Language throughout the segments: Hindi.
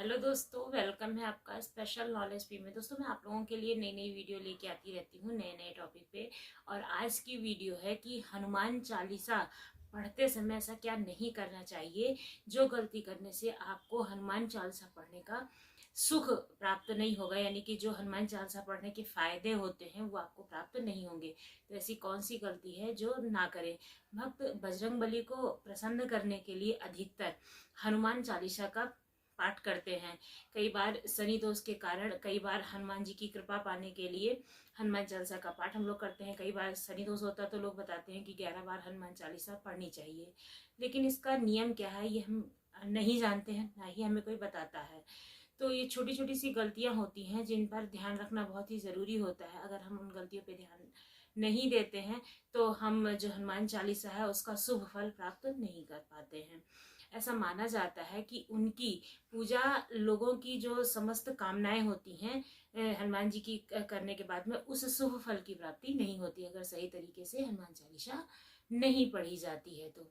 हेलो दोस्तों, वेलकम है आपका स्पेशल नॉलेज पी में। दोस्तों, मैं आप लोगों के लिए नई नई वीडियो लेके आती रहती हूँ नए नए टॉपिक पे। और आज की वीडियो है कि हनुमान चालीसा पढ़ते समय ऐसा क्या नहीं करना चाहिए जो गलती करने से आपको हनुमान चालीसा पढ़ने का सुख प्राप्त नहीं होगा, यानी कि जो हनुमान चालीसा पढ़ने के फायदे होते हैं वो आपको प्राप्त नहीं होंगे। तो ऐसी कौन सी गलती है जो ना करें। भक्त बजरंग बली को प्रसन्न करने के लिए अधिकतर हनुमान चालीसा का पाठ करते हैं। कई बार शनि दोष के कारण, कई बार हनुमान जी की कृपा पाने के लिए हनुमान चालीसा का पाठ हम लोग करते हैं। कई बार शनि दोष होता है तो लोग बताते हैं कि 11 बार हनुमान चालीसा पढ़नी चाहिए, लेकिन इसका नियम क्या है ये हम नहीं जानते हैं, ना ही हमें कोई बताता है। तो ये छोटी छोटी सी गलतियां होती हैं जिन पर ध्यान रखना बहुत ही ज़रूरी होता है। अगर हम उन गलतियों पे ध्यान नहीं देते हैं तो हम जो हनुमान चालीसा है उसका शुभ फल प्राप्त नहीं कर पाते हैं। ऐसा माना जाता है कि उनकी पूजा लोगों की जो समस्त कामनाएं होती हैं हनुमान जी की करने के बाद में उस शुभ फल की प्राप्ति नहीं होती अगर सही तरीके से हनुमान चालीसा नहीं पढ़ी जाती है। तो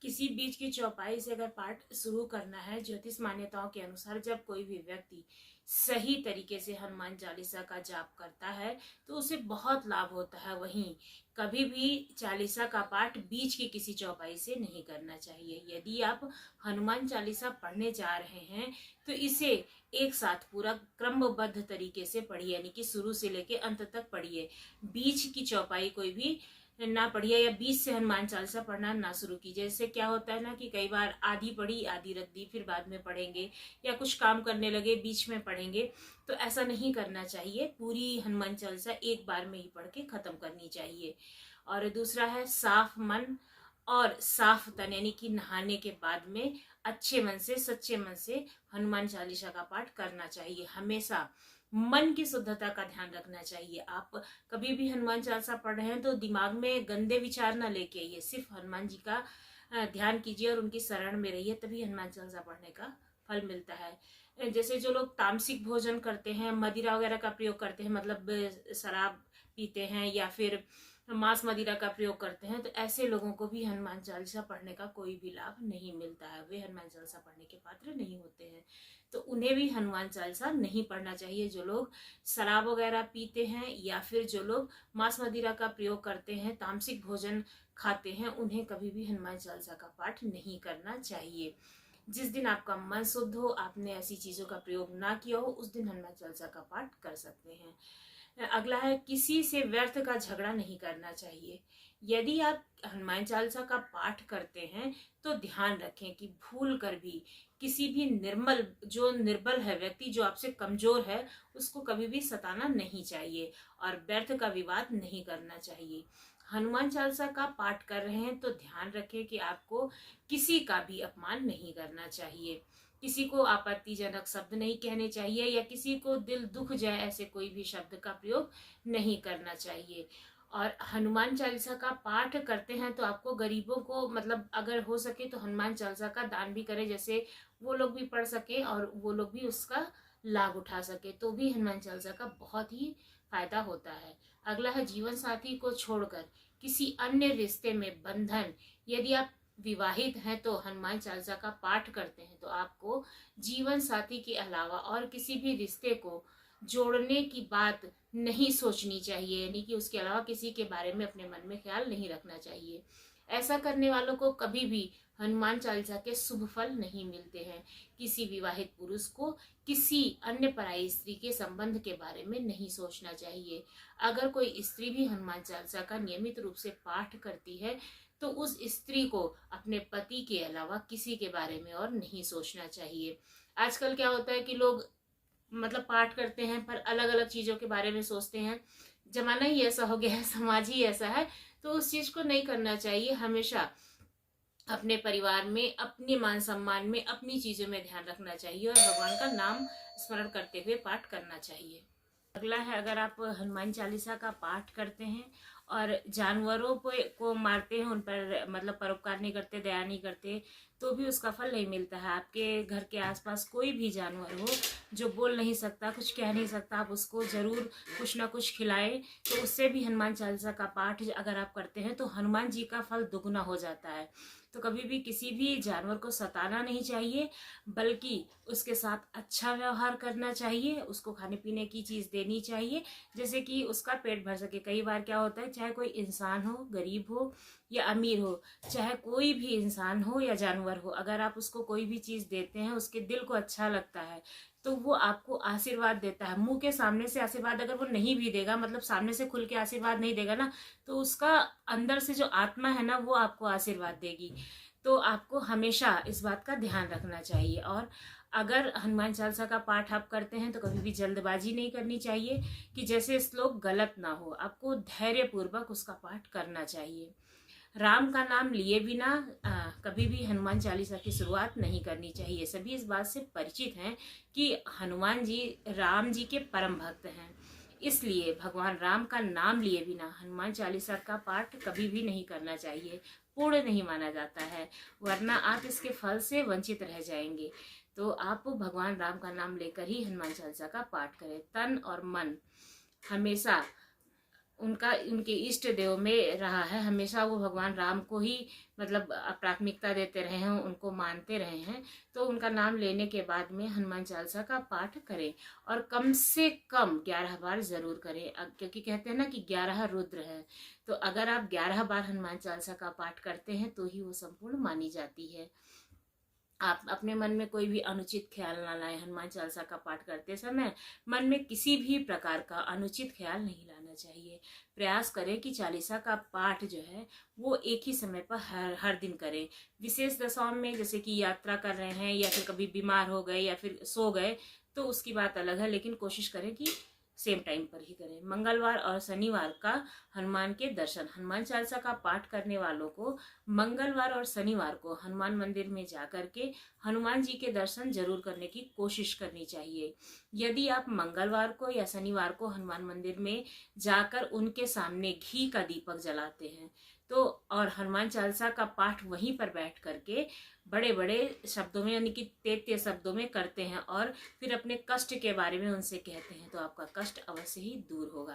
किसी बीज की चौपाई से अगर पाठ शुरू करना है, ज्योतिष मान्यताओं के अनुसार जब कोई भी व्यक्ति सही तरीके से हनुमान चालीसा का जाप करता है तो उसे बहुत लाभ होता है। वहीं कभी भी चालीसा का पाठ बीच की किसी चौपाई से नहीं करना चाहिए। यदि आप हनुमान चालीसा पढ़ने जा रहे हैं तो इसे एक साथ पूरा क्रमबद्ध तरीके से पढ़िए, यानी कि शुरू से लेके अंत तक पढ़िए। बीच की चौपाई कोई भी ना पढ़िए या बीच से हनुमान चालीसा पढ़ना ना शुरू कीजिए। इससे क्या होता है ना कि कई बार आधी पढ़ी आधी रख दी, फिर बाद में पढ़ेंगे या कुछ काम करने लगे बीच में पढ़ेंगे, तो ऐसा नहीं करना चाहिए। पूरी हनुमान चालीसा एक बार में ही पढ़ के खत्म करनी चाहिए। और दूसरा है साफ मन और साफ तन, यानी कि नहाने के बाद में अच्छे मन से सच्चे मन से हनुमान चालीसा का पाठ करना चाहिए। हमेशा मन की शुद्धता का ध्यान रखना चाहिए। आप कभी भी हनुमान चालीसा पढ़ रहे हैं तो दिमाग में गंदे विचार ना लेके आइए, सिर्फ हनुमान जी का ध्यान कीजिए और उनकी शरण में रहिए, तभी हनुमान चालीसा पढ़ने का फल मिलता है। जैसे जो लोग तामसिक भोजन करते हैं, मदिरा वगैरह का प्रयोग करते हैं, मतलब शराब पीते हैं या फिर मांस मदिरा का प्रयोग करते हैं, तो ऐसे लोगों को भी हनुमान चालीसा पढ़ने का कोई भी लाभ नहीं मिलता है। वे हनुमान चालीसा पढ़ने के पात्र नहीं होते हैं, तो उन्हें भी हनुमान चालीसा नहीं पढ़ना चाहिए। जो लोग शराब वगैरह पीते हैं या फिर जो लोग मांस मदिरा का प्रयोग करते हैं, तामसिक भोजन खाते हैं, उन्हें कभी भी हनुमान चालीसा का पाठ नहीं करना चाहिए। जिस दिन आपका मन शुद्ध हो, आपने ऐसी चीजों का प्रयोग ना किया हो, उस दिन हनुमान चालीसा का पाठ कर सकते हैं। अगला है किसी से व्यर्थ का झगड़ा नहीं करना चाहिए। यदि आप हनुमान चालीसा का पाठ करते हैं तो ध्यान रखें कि भूल कर भी किसी भी निर्बल है व्यक्ति, जो आपसे कमजोर है, उसको कभी भी सताना नहीं चाहिए और व्यर्थ का विवाद नहीं करना चाहिए। हनुमान चालीसा का पाठ कर रहे हैं तो ध्यान रखें कि आपको किसी का भी अपमान नहीं करना चाहिए, किसी को आपत्तिजनक शब्द नहीं कहने चाहिए या किसी को दिल दुख जाए ऐसे कोई भी शब्द का प्रयोग नहीं करना चाहिए। और हनुमान चालीसा का पाठ करते हैं तो आपको गरीबों को, मतलब अगर हो सके तो हनुमान चालीसा का दान भी करें, जैसे वो लोग भी पढ़ सके और वो लोग भी उसका लाभ उठा सके, तो भी हनुमान चालीसा का बहुत ही फायदा होता है। अगला है जीवन साथी को छोड़कर किसी अन्य रिश्ते में बंधन। यदि आप विवाहित हैं तो हनुमान चालीसा का पाठ करते हैं तो आपको जीवन साथी के अलावा और किसी भी रिश्ते को जोड़ने की बात नहीं सोचनी चाहिए, यानी कि उसके अलावा किसी के बारे में अपने मन में ख्याल नहीं रखना चाहिए। ऐसा करने वालों को कभी भी हनुमान चालीसा के शुभ फल नहीं मिलते हैं। किसी विवाहित पुरुष को किसी अन्य पराई स्त्री के संबंध के बारे में नहीं सोचना चाहिए। अगर कोई स्त्री भी हनुमान चालीसा का नियमित रूप से पाठ करती है तो उस स्त्री को अपने पति के अलावा किसी के बारे में और नहीं सोचना चाहिए। आजकल क्या होता है कि लोग मतलब पाठ करते हैं पर अलग अलग चीजों के बारे में सोचते हैं। जमाना ही ऐसा हो गया है, समाज ही ऐसा है, तो उस चीज को नहीं करना चाहिए। हमेशा अपने परिवार में, अपने मान सम्मान में, अपनी चीजों में ध्यान रखना चाहिए और भगवान का नाम स्मरण करते हुए पाठ करना चाहिए। अगला है, अगर आप हनुमान चालीसा का पाठ करते हैं और जानवरों को मारते हैं, उन पर मतलब परोपकार नहीं करते, दया नहीं करते, तो भी उसका फल नहीं मिलता है। आपके घर के आसपास कोई भी जानवर हो जो बोल नहीं सकता, कुछ कह नहीं सकता, आप उसको ज़रूर कुछ ना कुछ खिलाएं, तो उससे भी हनुमान चालीसा का पाठ अगर आप करते हैं तो हनुमान जी का फल दुगना हो जाता है। तो कभी भी किसी भी जानवर को सताना नहीं चाहिए, बल्कि उसके साथ अच्छा व्यवहार करना चाहिए, उसको खाने पीने की चीज़ देनी चाहिए जैसे कि उसका पेट भर सके। कई बार क्या होता है, चाहे कोई इंसान हो, गरीब हो या अमीर हो, चाहे कोई भी इंसान हो या जानवर हो, अगर आप उसको कोई भी चीज़ देते हैं, उसके दिल को अच्छा लगता है तो वो आपको आशीर्वाद देता है। मुंह के सामने से आशीर्वाद अगर वो नहीं भी देगा, मतलब सामने से खुल के आशीर्वाद नहीं देगा ना, तो उसका अंदर से जो आत्मा है ना वो आपको आशीर्वाद देगी। तो आपको हमेशा इस बात का ध्यान रखना चाहिए। और अगर हनुमान चालीसा का पाठ आप करते हैं तो कभी भी जल्दबाजी नहीं करनी चाहिए कि जैसे श्लोक गलत ना हो, आपको धैर्यपूर्वक उसका पाठ करना चाहिए। राम का नाम लिए बिना कभी भी हनुमान चालीसा की शुरुआत नहीं करनी चाहिए। सभी इस बात से परिचित हैं कि हनुमान जी राम जी के परम भक्त हैं, इसलिए भगवान राम का नाम लिए बिना हनुमान चालीसा का पाठ कभी भी नहीं करना चाहिए। पूर्ण नहीं माना जाता है, वरना आप इसके फल से वंचित रह जाएंगे। तो आप भगवान राम का नाम लेकर ही हनुमान चालीसा का पाठ करें। तन और मन हमेशा उनके इष्ट देव में रहा है, हमेशा वो भगवान राम को ही मतलब प्राथमिकता देते रहे हैं, उनको मानते रहे हैं। तो उनका नाम लेने के बाद में हनुमान चालीसा का पाठ करें और कम से कम 11 बार जरूर करें, क्योंकि कहते हैं ना कि 11 रुद्र है। तो अगर आप 11 बार हनुमान चालीसा का पाठ करते हैं तो ही वो संपूर्ण मानी जाती है। आप अपने मन में कोई भी अनुचित ख्याल ना लाएं। हनुमान चालीसा का पाठ करते समय मन में किसी भी प्रकार का अनुचित ख्याल नहीं लाना चाहिए। प्रयास करें कि चालीसा का पाठ जो है वो एक ही समय पर हर दिन करें। विशेष दशाओं में जैसे कि यात्रा कर रहे हैं या फिर कभी बीमार हो गए या फिर सो गए तो उसकी बात अलग है, लेकिन कोशिश करें कि सेम टाइम पर ही करें। मंगलवार और शनिवार का हनुमान के दर्शन, हनुमान चालीसा का पाठ करने वालों को मंगलवार और शनिवार को हनुमान मंदिर में जाकर के हनुमान जी के दर्शन जरूर करने की कोशिश करनी चाहिए। यदि आप मंगलवार को या शनिवार को हनुमान मंदिर में जाकर उनके सामने घी का दीपक जलाते हैं तो और हनुमान चालीसा का पाठ वहीं पर बैठ करके बड़े बड़े शब्दों में यानी कि तेज शब्दों में करते हैं और फिर अपने कष्ट के बारे में उनसे कहते हैं तो आपका कष्ट अवश्य ही दूर होगा।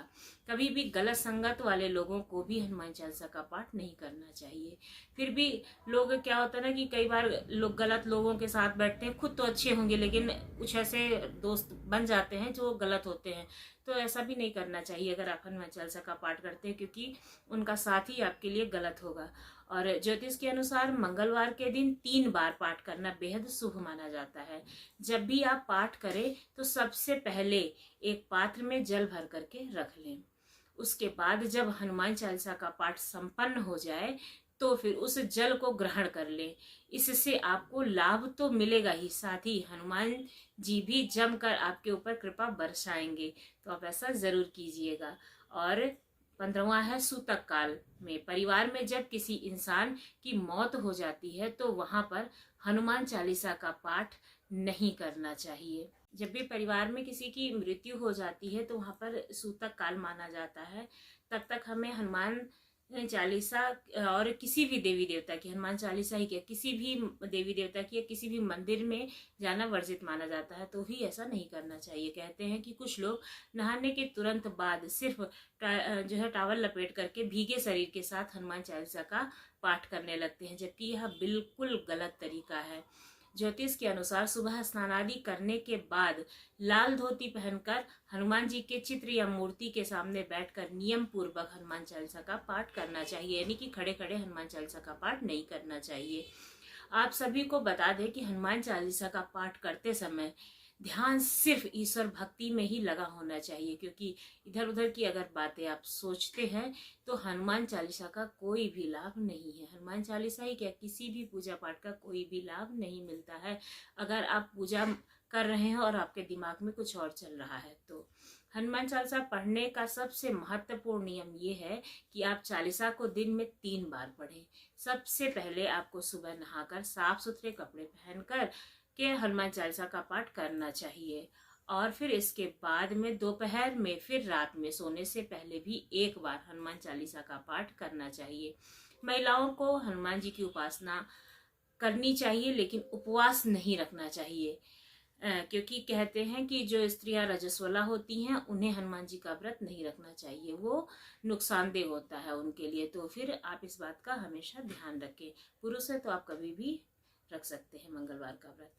कभी भी गलत संगत वाले लोगों को भी हनुमान चालीसा का पाठ नहीं करना चाहिए। फिर भी लोग क्या होता है ना कि कई बार लोग गलत लोगों के साथ बैठते हैं, खुद तो अच्छे होंगे लेकिन कुछ ऐसे दोस्त बन जाते हैं जो गलत होते हैं। तो ऐसा भी नहीं करना चाहिए अगर आप हनुमान चालीसा का पाठ करते हैं, क्योंकि उनका साथ ही आपके लिए गलत होगा। और ज्योतिष के अनुसार मंगलवार के दिन 3 बार पाठ करना बेहद शुभ माना जाता है। जब भी आप पाठ करें तो सबसे पहले एक पात्र में जल भर करके रख लें। उसके बाद जब हनुमान चालीसा का पाठ संपन्न हो जाए तो फिर उस जल को ग्रहण कर लें। इससे आपको लाभ तो मिलेगा ही, साथ ही हनुमान जी भी जमकर आपके ऊपर कृपा बरसाएंगे। तो आप ऐसा जरूर कीजिएगा। और 15वां है सूतक काल में। परिवार में जब किसी इंसान की मौत हो जाती है तो वहां पर हनुमान चालीसा का पाठ नहीं करना चाहिए। जब भी परिवार में किसी की मृत्यु हो जाती है तो वहां पर सूतक काल माना जाता है। तब तक हमें हनुमान चालीसा और किसी भी देवी देवता की, हनुमान चालीसा ही क्या किसी भी देवी देवता की या किसी भी मंदिर में जाना वर्जित माना जाता है, तो ही ऐसा नहीं करना चाहिए। कहते हैं कि कुछ लोग नहाने के तुरंत बाद सिर्फ जो है टॉवल लपेट करके भीगे शरीर के साथ हनुमान चालीसा का पाठ करने लगते हैं, जबकि यह बिल्कुल गलत तरीका है। ज्योतिष के अनुसार सुबह स्नान आदि करने के बाद लाल धोती पहनकर हनुमान जी के चित्र या मूर्ति के सामने बैठकर नियम पूर्वक हनुमान चालीसा का पाठ करना चाहिए, यानी कि खड़े खड़े हनुमान चालीसा का पाठ नहीं करना चाहिए। आप सभी को बता दें कि हनुमान चालीसा का पाठ करते समय ध्यान सिर्फ ईश्वर भक्ति में ही लगा होना चाहिए, क्योंकि इधर उधर की अगर बातें आप सोचते हैं तो हनुमान चालीसा का कोई भी लाभ नहीं है। हनुमान चालीसा ही क्या किसी भी पूजा पाठ का कोई भी लाभ नहीं मिलता है अगर आप पूजा कर रहे हैं और आपके दिमाग में कुछ और चल रहा है। तो हनुमान चालीसा पढ़ने का सबसे महत्वपूर्ण नियम ये है कि आप चालीसा को दिन में 3 बार पढ़ें। सबसे पहले आपको सुबह नहाकर साफ सुथरे कपड़े पहनकर के हनुमान चालीसा का पाठ करना चाहिए और फिर इसके बाद में दोपहर में फिर रात में सोने से पहले भी 1 बार हनुमान चालीसा का पाठ करना चाहिए। महिलाओं को हनुमान जी की उपासना करनी चाहिए, लेकिन उपवास नहीं रखना चाहिए। क्योंकि कहते हैं कि जो स्त्रियां रजस्वला होती हैं उन्हें हनुमान जी का व्रत नहीं रखना चाहिए, वो नुकसानदेह होता है उनके लिए। तो फिर आप इस बात का हमेशा ध्यान रखें। पुरुष है तो आप कभी भी रख सकते हैं मंगलवार का व्रत।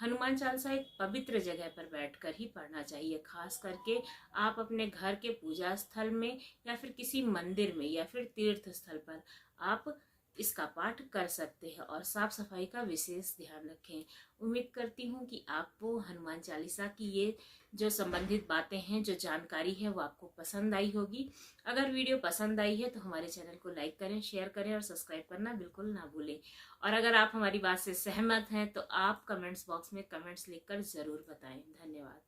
हनुमान चालीसा एक पवित्र जगह पर बैठकर ही पढ़ना चाहिए। खास करके आप अपने घर के पूजा स्थल में या फिर किसी मंदिर में या फिर तीर्थ स्थल पर आप इसका पाठ कर सकते हैं, और साफ सफाई का विशेष ध्यान रखें। उम्मीद करती हूँ कि आपको हनुमान चालीसा की ये जो संबंधित बातें हैं, जो जानकारी है, वो आपको पसंद आई होगी। अगर वीडियो पसंद आई है तो हमारे चैनल को लाइक करें, शेयर करें और सब्सक्राइब करना बिल्कुल ना भूलें। और अगर आप हमारी बात से सहमत हैं तो आप कमेंट्स बॉक्स में कमेंट्स लिखकर जरूर बताएं। धन्यवाद।